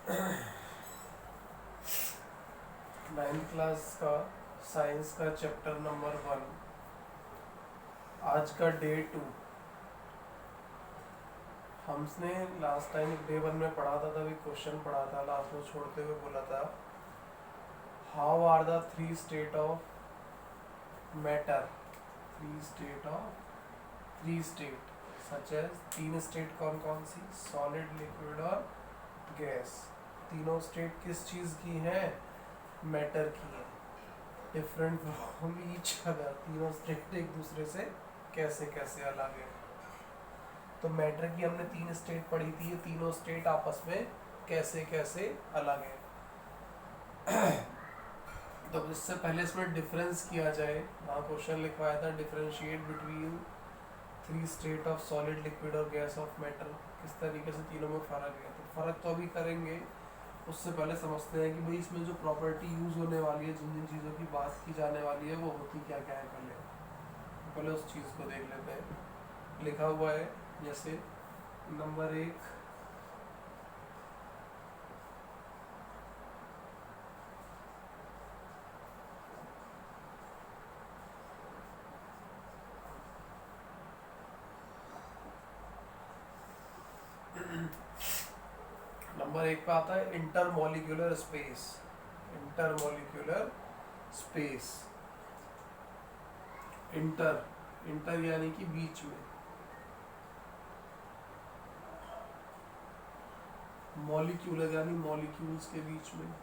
Ninth class का science का chapter number 1, आज का डे 2। हमने लास्ट टाइम डे 1 में पढ़ा था, तभी क्वेश्चन पढ़ा था, लास्ट में छोड़ते हुए बोला था how are the 3 state of matter, 3 state of 3 state such as, 3 state कौन कौन सी, सॉलिड, लिक्विड और गैस। तीनों स्टेट किस चीज़ की हैं, मैटर की है। डिफरेंट फ्रॉम ईच अदर, तीनों स्टेट एक दूसरे से कैसे कैसे अलग है। तो मैटर की हमने 3 स्टेट पढ़ी थी, ये तीनों स्टेट आपस में कैसे कैसे अलग है। तो इससे पहले इसमें डिफरेंस किया जाए, वहाँ क्वेश्चन लिखवाया था differentiate between 3 state of solid, liquid और गैस ऑफ मैटर, किस तरीके से तीनों में फ़र्क है। तो फ़र्क तो अभी करेंगे, उससे पहले समझते हैं कि भाई इसमें जो प्रॉपर्टी यूज़ होने वाली है, जिन जिन चीज़ों की बात की जाने वाली है, वो होती क्या क्या है। पहले उस चीज़ को देख लेते हैं। लिखा हुआ है जैसे नंबर 1, नंबर 1 पे आता है intermolecular space. Intermolecular space, inter यानी कि बीच में, मॉलिक्यूलर यानी मॉलिक्यूल्स के बीच में,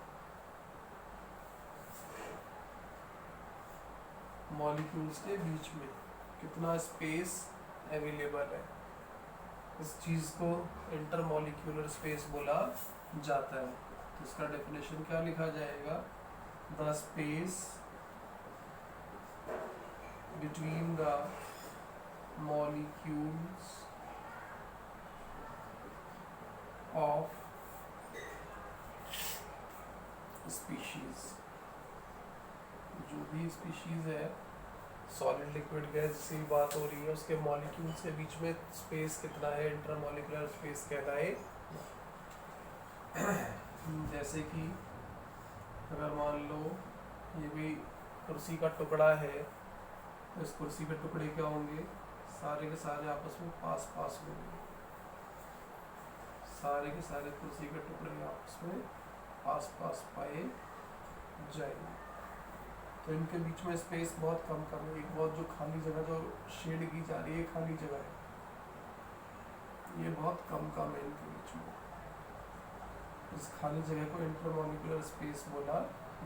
मॉलिक्यूल्स के बीच में कितना स्पेस अवेलेबल है, इस चीज़ को इंटरमॉलिक्यूलर स्पेस बोला जाता है। तो इसका डेफिनेशन क्या लिखा जाएगा, the space between the molecules of species, जो भी स्पीशीज है, सॉलिड, लिक्विड, गैस जिसकी भी बात हो रही है, उसके मॉलिक्यूल्स के बीच में स्पेस कितना है, इंटरमॉलिक्यूलर स्पेस कहलाए। जैसे कि अगर मान लो ये भी कुर्सी का टुकड़ा है, तो इस कुर्सी के टुकड़े क्या होंगे, सारे के सारे आपस में पास पास होंगे, सारे के सारे कुर्सी के टुकड़े आपस में पास पास पाए जाएंगे। तो इनके बीच में स्पेस बहुत कम कम है। एक बहुत जो खाली जगह जो शेड की जा रही है, खाली जगह है, ये बहुत कम कम है इनके बीच में। इस खाली जगह को इंटरमॉलिक्यूलर स्पेस बोला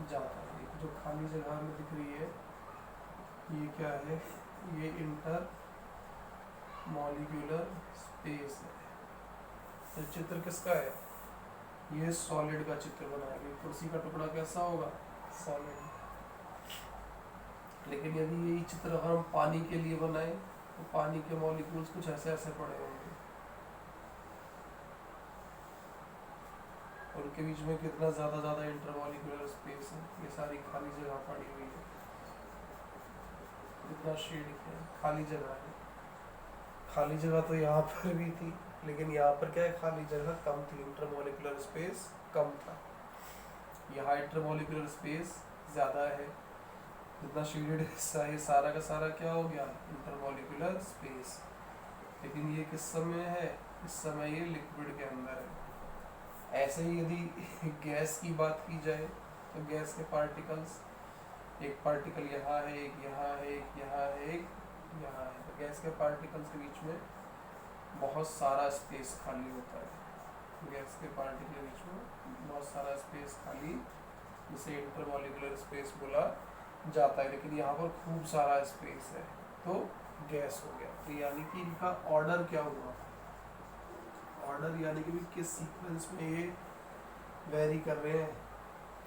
जाता है। जो खाली जगह में दिख रही है, ये क्या है, ये इंटर मॉलिक्यूलर स्पेस है। तो चित्र किसका है, ये सॉलिड का चित्र बनाया गया। कुर्सी का टुकड़ा कैसा होगा, सॉलिड। लेकिन यदि यही चित्र अगर हम पानी के लिए बनाए, तो पानी के मॉलिक्यूल्स कुछ ऐसे ऐसे पड़े होंगे, और उनके बीच में कितना ज़्यादा इंटरमॉलिक्यूलर स्पेस है। ये सारी खाली जगह पड़ी हुई है, इतना शेड है, खाली जगह है। खाली जगह तो यहाँ पर भी थी, लेकिन यहाँ पर क्या है, खाली जगह कम थी, इंटरमॉलिक्यूलर स्पेस कम था। यहाँ इंटरमॉलिक्यूलर स्पेस ज़्यादा है, जितना शेडेड हिस्सा है सारा का सारा क्या हो गया, इंटरमॉलिक्यूलर स्पेस। लेकिन ये किस समय है, इस समय ये लिक्विड के अंदर है। ऐसे ही यदि गैस की बात की जाए, तो गैस के पार्टिकल्स, एक पार्टिकल यहाँ है, एक यहाँ है, एक यहाँ है, एक यहाँ है। तो गैस के पार्टिकल्स के बीच में बहुत सारा स्पेस खाली होता है। गैस के पार्टिकल के बीच में बहुत सारा स्पेस खाली, जिसे इंटरमॉलिक्यूलर स्पेस बोला जाता है। लेकिन यहाँ पर खूब सारा स्पेस है, तो गैस हो गया। तो यानी कि इनका ऑर्डर क्या हुआ, ऑर्डर यानी कि किस सीक्वेंस में ये वेरी कर रहे हैं।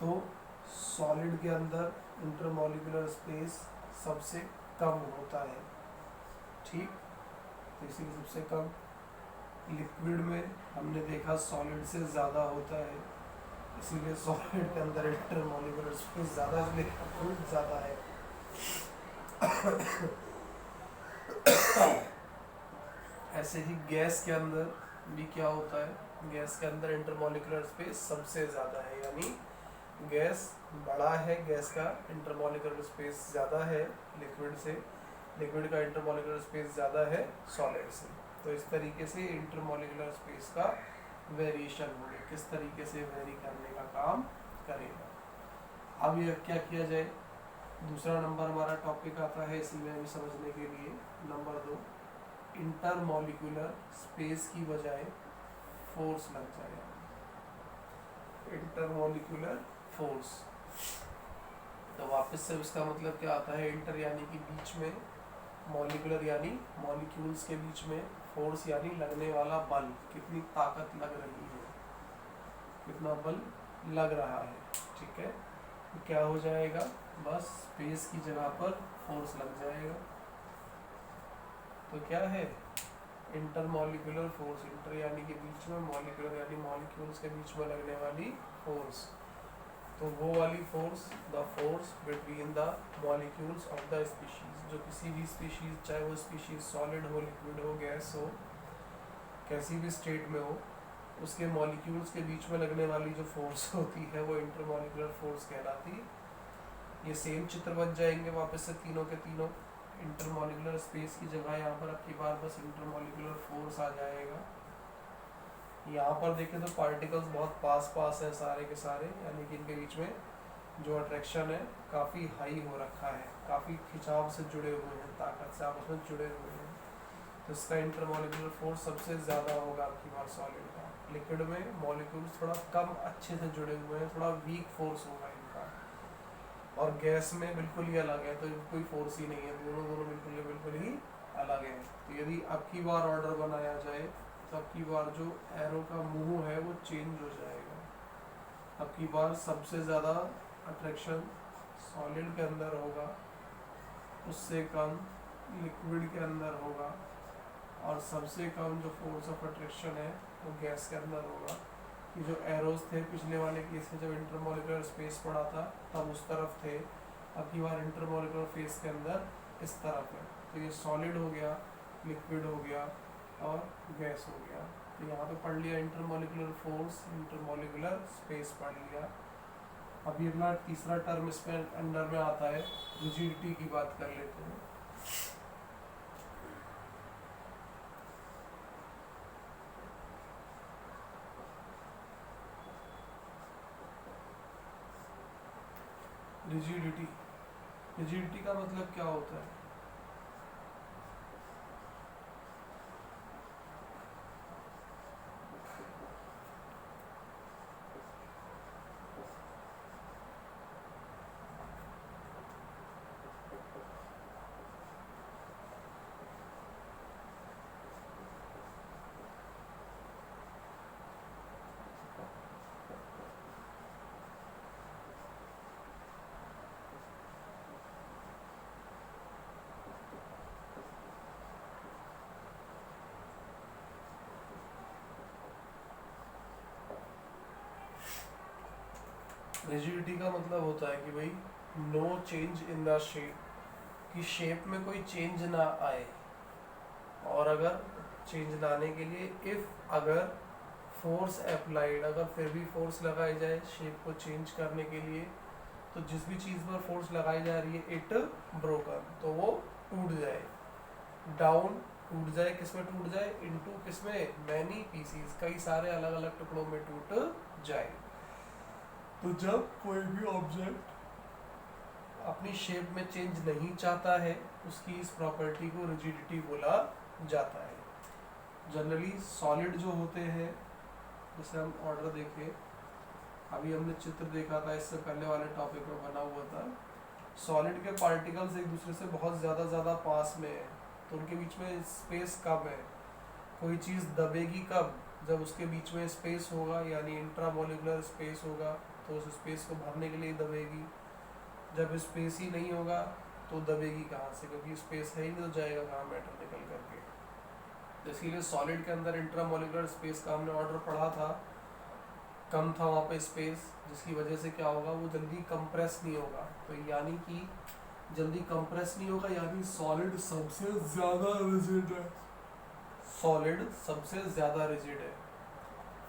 तो सॉलिड के अंदर इंटरमॉलिक्यूलर स्पेस सबसे कम होता है, ठीक। तो इसीलिए सबसे कम। लिक्विड में हमने देखा सॉलिड से ज़्यादा होता है, इसीलिए सॉलिड के अंदर इंटरमॉलिक्यूलर स्पेस ज़्यादा, इसलिए लिक्विड ज़्यादा है। ऐसे ही गैस के अंदर भी क्या होता है, गैस के अंदर इंटरमॉलिक्यूलर स्पेस सबसे ज़्यादा है, यानी गैस बड़ा है, गैस का इंटरमॉलिक्यूलर स्पेस ज़्यादा है लिक्विड से, लिक्विड का इंटरमॉलिक्यूलर स्पेस ज़्यादा है सॉलिड से। तो इस तरीके से इंटरमॉलिक्यूलर स्पेस का वेरिएशन होगा, किस तरीके से वेरी करने का काम करेगा। अब यह क्या किया जाए, दूसरा नंबर हमारा टॉपिक आता है इसी में भी समझने के लिए, नंबर 2, इंटरमॉलिक्यूलर स्पेस की बजाय फोर्स लग जाए, इंटरमॉलिक्यूलर फोर्स। तो वापस से उसका मतलब क्या आता है, इंटर यानी कि बीच में, मॉलिक्यूलर यानी मॉलिक्यूल्स के बीच में, फोर्स यानी लगने वाला बल, कितनी ताकत लग रही है, कितना बल लग रहा है, ठीक है। तो क्या हो जाएगा, बस स्पेस की जगह पर फोर्स लग जाएगा। तो क्या है, इंटरमॉलिक्यूलर फोर्स, इंटर यानी कि बीच में, मॉलिक्यूलर यानी मॉलिक्यूल्स के बीच में लगने वाली फोर्स। तो वो वाली force, the force between the molecules of the species, जो किसी भी स्पीशीज, चाहे वो स्पीशीज सॉलिड हो, लिक्विड हो, गैस हो, कैसी भी स्टेट में हो, उसके मॉलिक्यूल्स के बीच में लगने वाली जो फोर्स होती है वो इंटरमॉलिक्यूलर फोर्स कहलाती। ये सेम चित्र बन जाएंगे वापस से तीनों के तीनों। इंटरमॉलिक्यूलर स्पेस की जगह यहाँ पर अब की बार बस इंटरमॉलिक्यूलर फोर्स आ जाएगा। यहाँ पर देखें तो पार्टिकल्स बहुत पास पास है सारे के सारे, यानी कि इनके बीच में जो अट्रैक्शन है काफ़ी हाई हो रखा है, काफ़ी खिंचाव से जुड़े हुए हैं, ताकत से आपस में जुड़े हुए हैं। तो इसका इंटरमॉलिक्यूलर फोर्स सबसे ज़्यादा होगा आपकी बार सॉलिड का। लिक्विड में मॉलिक्यूल्स थोड़ा कम अच्छे से जुड़े हुए हैं, थोड़ा वीक फोर्स होगा इनका, और गैस में बिल्कुल ही अलग है, तो कोई फोर्स ही नहीं है, दोनों बिल्कुल ही अलग है। तो यदि अब की बार ऑर्डर बनाया जाए तो अब की बार जो एरो का मुंह है वो चेंज हो जाएगा। अब की बार सबसे ज़्यादा अट्रैक्शन सॉलिड के अंदर होगा, उससे कम लिक्विड के अंदर होगा, और सबसे कम जो फोर्स ऑफ अट्रैक्शन है वो गैस के अंदर होगा। कि जो एरोज थे पिछले वाले केस में जब इंटरमॉलिक्यूलर स्पेस पड़ा था तब उस तरफ थे, अब की बार इंटरमॉलिक्यूलर फेस के अंदर इस तरफ है। तो ये सॉलिड हो गया, लिक्विड हो गया और गैस हो गया। तो यहाँ पे पढ़ लिया इंटरमॉलिक्यूलर फोर्स, इंटरमॉलिक्यूलर स्पेस पढ़ लिया। अभी अपना तीसरा टर्म इसमें अंडर में आता है, रिजिडिटी की बात कर लेते हैं। रिजिडिटी, रिजिडिटी का मतलब क्या होता है? रिजिडिटी का मतलब होता है कि भाई no change in the shape, कि शेप में कोई चेंज ना आए, और अगर चेंज लाने के लिए इफ अगर फोर्स अप्लाइड, अगर फिर भी फोर्स लगाई जाए शेप को चेंज करने के लिए, तो जिस भी चीज़ पर फोर्स लगाई जा रही है इट ब्रोकन, तो वो टूट जाए, डाउन टूट जाए, किसमें टूट जाए, इनटू किसमें, मैनी पीसीज, कई सारे अलग अलग टुकड़ों में टूट जाए। तो जब कोई भी ऑब्जेक्ट अपनी शेप में चेंज नहीं चाहता है उसकी इस प्रॉपर्टी को रिजिडिटी बोला जाता है। जनरली सॉलिड जो होते हैं, जैसे हम ऑर्डर देखें, अभी हमने चित्र देखा था इससे पहले वाले टॉपिक में बना हुआ था, सॉलिड के पार्टिकल्स एक दूसरे से बहुत ज़्यादा पास में है, तो उनके बीच में स्पेस कम है। कोई चीज़ दबेगी कब, जब उसके बीच में स्पेस होगा, यानी इंट्रामोलिकुलर स्पेस होगा, तो उस स्पेस को भरने के लिए दबेगी। जब स्पेस ही नहीं होगा तो दबेगी कहाँ से, क्योंकि स्पेस है ही नहीं, तो जाएगा कहाँ मैटर निकल करके। तो इसीलिए सॉलिड के अंदर इंट्रामोलिकुलर स्पेस का हमने ऑर्डर पढ़ा था, कम था वहाँ पे स्पेस, जिसकी वजह से क्या होगा, वो जल्दी कंप्रेस नहीं होगा। तो यानी कि जल्दी कंप्रेस नहीं होगा, यानी सॉलिड सबसे ज़्यादा रिजिड है, सॉलिड सबसे ज़्यादा रिजिड है।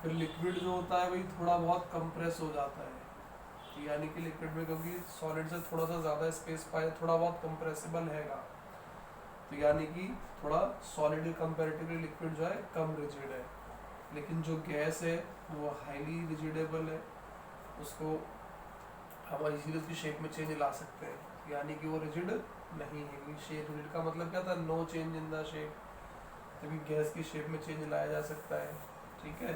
फिर लिक्विड जो होता है वही थोड़ा बहुत कंप्रेस हो जाता है, तो यानी कि लिक्विड में क्योंकि सॉलिड से थोड़ा सा ज़्यादा स्पेस पाए, थोड़ा बहुत कंप्रेसिबल हैगा, तो यानी कि थोड़ा सॉलिड के कंपेरेटिवली लिक्विड जो है कम रिजिड है। लेकिन जो गैस है वो हाईली रिजिडेबल है, उसको हम इजीली उसकी शेप में चेंज ला सकते हैं, यानी कि वो रिजिड नहीं है। शेप रिजिड का मतलब क्या था, no change in the shape, तभी गैस की शेप में चेंज लाया जा सकता है। ठीक है,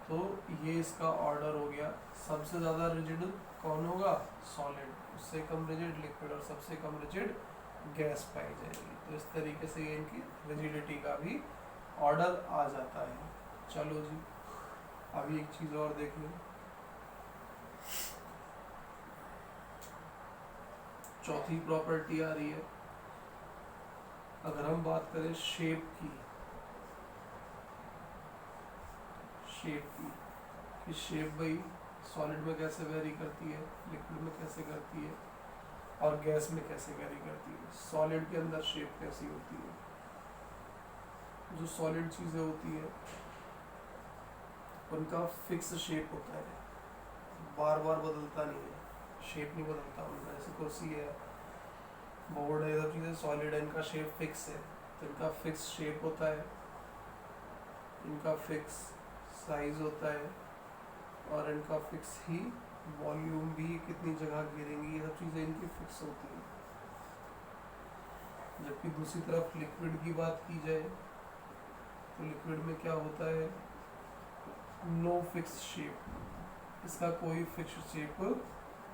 तो ये इसका ऑर्डर हो गया। सबसे ज़्यादा रिजिड कौन होगा, सॉलिड, उससे कम रिजिड लिक्विड, और सबसे कम रिजिड गैस पाई जाएगी। तो इस तरीके से ये इनकी रिजिडिटी का भी ऑर्डर आ जाता है। चलो जी, अभी एक चीज़ और देख लो, चौथी प्रॉपर्टी आ रही है। अगर हम बात करें शेप की, कि शेप भाई सॉलिड में कैसे वेरी करती है, लिक्विड में कैसे करती है, और गैस में कैसे वेरी करती है। सॉलिड के अंदर शेप कैसी होती है, जो सॉलिड चीज़ें होती है उनका फिक्स शेप होता है, बार बार बदलता नहीं है, शेप नहीं बदलता उनका। जैसे कुर्सी है, बोर्ड है, ये सब चीज़ें सॉलिड है, इनका शेप फिक्स है, तो इनका फिक्स शेप होता है, इनका फिक्स साइज होता है, और इनका फिक्स ही वॉल्यूम भी, कितनी जगह घेरेंगी, ये सब चीज़ें इनकी फिक्स होती हैं। जबकि दूसरी तरफ लिक्विड की बात की जाए तो लिक्विड में क्या होता है, नो फिक्स शेप, इसका कोई फिक्स शेप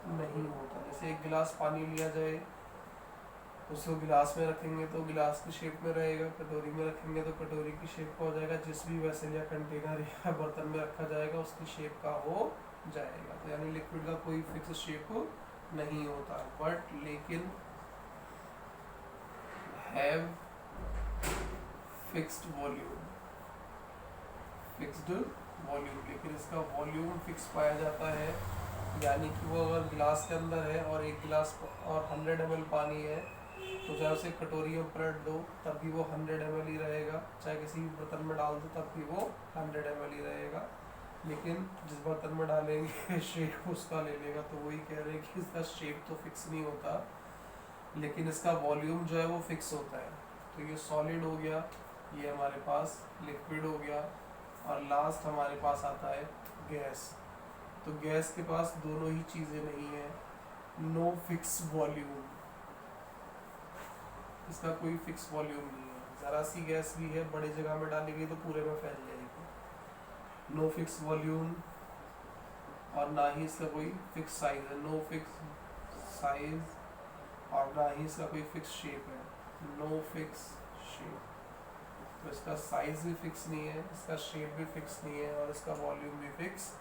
नहीं होता। जैसे एक गिलास पानी लिया जाए, उसको गिलास में रखेंगे तो गिलास की शेप में रहेगा, कटोरी में रखेंगे तो कटोरी की शेप का हो जाएगा, जिस भी वेसल या कंटेनर या बर्तन में रखा जाएगा उसकी शेप का हो जाएगा। तो यानी लिक्विड का कोई फिक्स शेप नहीं होता, बट लेकिन have fixed volume, fixed volume, लेकिन इसका वॉल्यूम फिक्स पाया जाता है। यानी कि वो अगर गिलास के अंदर है और एक गिलास और 100 ml पानी है, तो चाहे उसे कटोरी में पलट दो तब भी वो 100 ml ही रहेगा, चाहे किसी भी बर्तन में डाल दो तब भी वो 100 ml ही रहेगा। लेकिन जिस बर्तन में डालेंगे शेप उसका ले लेगा। तो वही कह रहे हैं कि इसका शेप तो फिक्स नहीं होता, लेकिन इसका वॉल्यूम जो है वो फिक्स होता है। तो ये सॉलिड हो गया, ये हमारे पास लिक्विड हो गया, और लास्ट हमारे पास आता है गैस। तो गैस के पास दोनों ही चीज़ें नहीं है, नो फिक्स वॉल्यूम, इसका कोई फिक्स वॉल्यूम नहीं है। ज़रा सी गैस भी है, बड़ी जगह में डाली गई तो पूरे में फैल जाएगी। नो फिक्स वॉल्यूम, और ना ही इसका कोई फिक्स साइज है, नो फिक्स साइज, और ना ही इसका कोई फिक्स शेप है, नो फिक्स शेप। तो इसका साइज भी फिक्स नहीं है, इसका शेप भी फिक्स नहीं है, और इसका वॉल्यूम भी फिक्स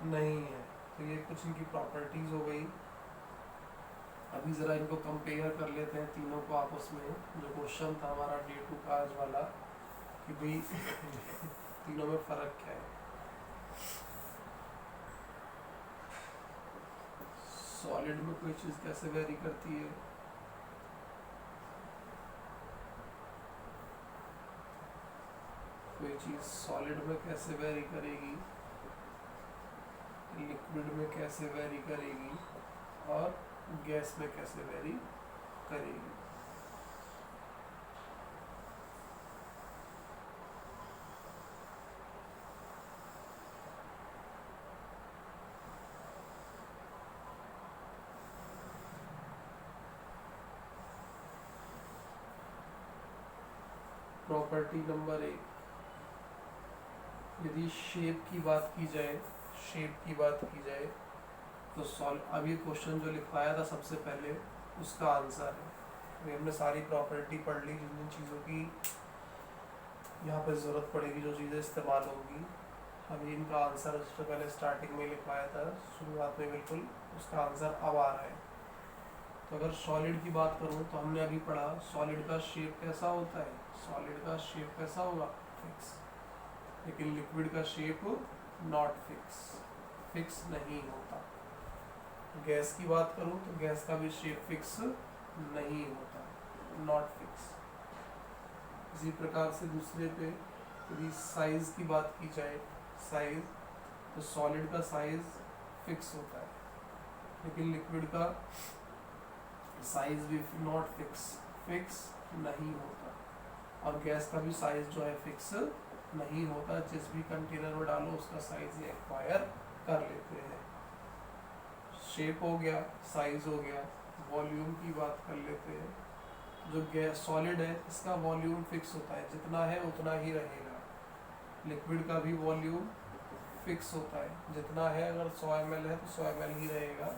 नहीं है। तो ये कुछ इनकी प्रॉपर्टीज हो गई। अभी ज़रा इनको कंपेयर कर लेते हैं तीनों को आपस में। जो क्वेश्चन था हमारा डे 2 का आज वाला, कि भाई तीनों में फ़र्क क्या है। सॉलिड में कोई चीज़ कैसे वेरी करती है, कोई चीज़ सॉलिड में कैसे वेरी करेगी, लिक्विड में कैसे वेरी करेगी, और गैस में कैसे वेरी करेगी। प्रॉपर्टी नंबर 1, यदि शेप की बात की जाए, शेप की बात की जाए तो अभी क्वेश्चन जो लिखवाया था सबसे पहले उसका आंसर है। अभी हमने सारी प्रॉपर्टी पढ़ ली, जिन जिन चीज़ों की यहाँ पर ज़रूरत पड़ेगी, जो चीज़ें इस्तेमाल होंगी। अभी इनका आंसर उससे पहले स्टार्टिंग में लिखवाया था, शुरुआत में बिल्कुल, उसका आंसर अब आ रहा है। तो अगर सॉलिड की बात करूँ तो हमने अभी पढ़ा सॉलिड का शेप कैसा होता है, सॉलिड का शेप कैसा होगा, फिक्स। लेकिन लिक्विड का शेप नॉट फिक्स, फिक्स नहीं होता। गैस की बात करूँ तो गैस का भी शेप फिक्स नहीं होता, नॉट फिक्स। इसी प्रकार से दूसरे पे यदि साइज की बात की जाए साइज, तो सॉलिड का साइज फिक्स होता है, लेकिन लिक्विड का साइज भी नॉट फिक्स नहीं होता, और गैस का भी साइज जो है फिक्स नहीं होता। जिस भी कंटेनर में डालो उसका साइज ये एक्वायर कर लेते हैं। शेप हो गया, साइज हो गया, वॉल्यूम की बात कर लेते हैं। जो गैस सॉलिड है इसका वॉल्यूम फिक्स होता है, जितना है उतना ही रहेगा। लिक्विड का भी वॉल्यूम फिक्स होता है, जितना है, अगर 100 ml है तो 100 ml ही रहेगा।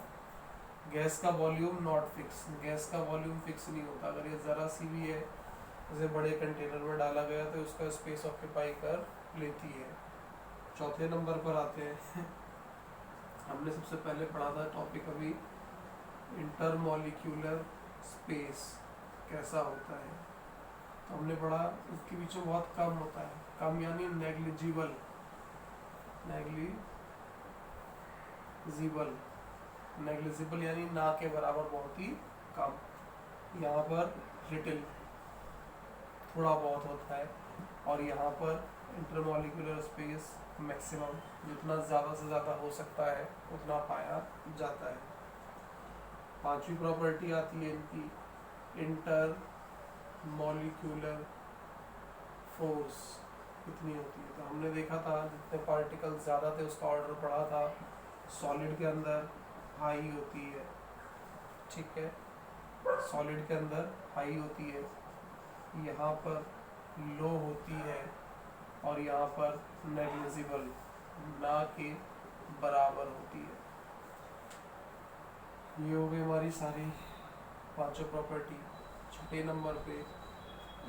गैस का वॉल्यूम नॉट फिक्स, गैस का वॉल्यूम फिक्स नहीं होता। अगर ये ज़रा सी भी है, जैसे बड़े कंटेनर में डाला गया तो उसका स्पेस ऑक्यूपाई कर लेती है। चौथे नंबर पर आते हैं हमने सबसे पहले पढ़ा था टॉपिक अभी, इंटरमॉलिक्यूलर स्पेस कैसा होता है। तो हमने पढ़ा इसके बीच में बहुत कम होता है, कम यानी नेग्लिजिबल, नेग्लिजिबल यानी ना के बराबर, बहुत ही कम। यहाँ पर लिटिल, थोड़ा बहुत होता है, और यहाँ पर इंटरमॉलिक्यूलर स्पेस मैक्सिमम, जितना ज़्यादा से ज़्यादा हो सकता है उतना पाया जाता है। पांचवी प्रॉपर्टी आती है इनकी, इंटर मॉलिक्यूलर फोर्स कितनी होती है। तो हमने देखा था जितने पार्टिकल ज़्यादा थे उसका ऑर्डर पढ़ा था। सॉलिड के अंदर हाई होती है, ठीक है, सॉलिड के अंदर हाई होती है, यहाँ पर लो होती है, और यहाँ पर नेग्लिजिबल, ना के बराबर होती है। ये हो गई हमारी सारी पांचों प्रॉपर्टी। छठे नंबर पे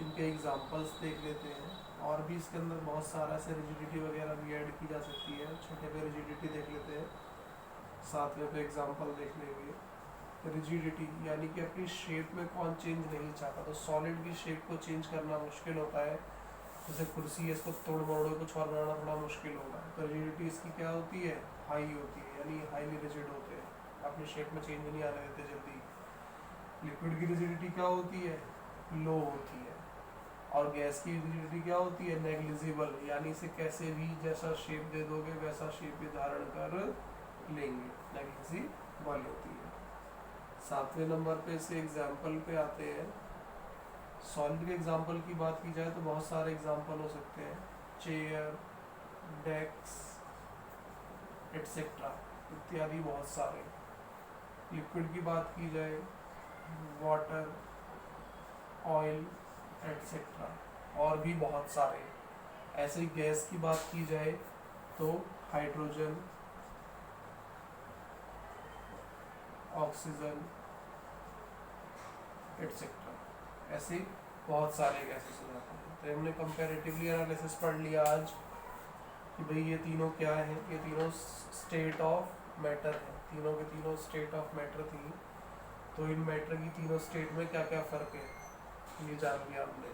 इनके एग्जांपल्स देख लेते हैं, और भी इसके अंदर बहुत सारा ऐसे रिजिडिटी वगैरह भी ऐड की जा सकती है। छठे पे रिजिडिटी देख लेते हैं, सातवें पे एग्जांपल देख लेंगे। रिजिडिटी यानी कि अपनी शेप में कौन चेंज नहीं चाहता, तो सॉलिड की शेप को चेंज करना मुश्किल होता है। जैसे कुर्सी है, इसको तोड़ मोड़ कुछ और बनाना थोड़ा मुश्किल होगा। तो रिजिडिटी इसकी क्या होती है, हाई होती है, यानी हाईली रिजिड होते हैं, अपनी शेप में चेंज नहीं आने देते जल्दी। लिक्विड की रिजिडिटी क्या होती है, लो होती है, और गैस की रिजिडिटी क्या होती है, नेग्लिजिबल, यानी इसे कैसे भी जैसा शेप दे दोगे वैसा शेप भी धारण कर लेंगे, नेग्लिजिबल होती है। सातवें नंबर पे से एग्जाम्पल पे आते हैं। सॉलिड के एग्जाम्पल की बात की जाए तो बहुत सारे एग्जाम्पल हो सकते हैं, चेयर, डेस्क एटसेट्रा इत्यादि, बहुत सारे। लिक्विड की बात की जाए, वाटर, ऑयल एटसेट्रा, और भी बहुत सारे। ऐसे गैस की बात की जाए तो हाइड्रोजन, ऑक्सीजन एटसेट्रा, ऐसे बहुत सारे गैसेस हो जाते हैं। तो हमने कंपैरेटिवली एनालिसिस पढ़ लिया आज कि भाई ये तीनों क्या है, ये तीनों स्टेट ऑफ मैटर है, तीनों के तीनों स्टेट ऑफ मैटर थी। तो इन मैटर की तीनों स्टेट में क्या क्या फ़र्क है ये जान लिया हमने।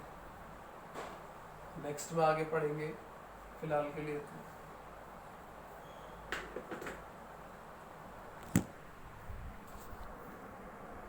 नेक्स्ट में आगे पढ़ेंगे, फिलहाल के लिए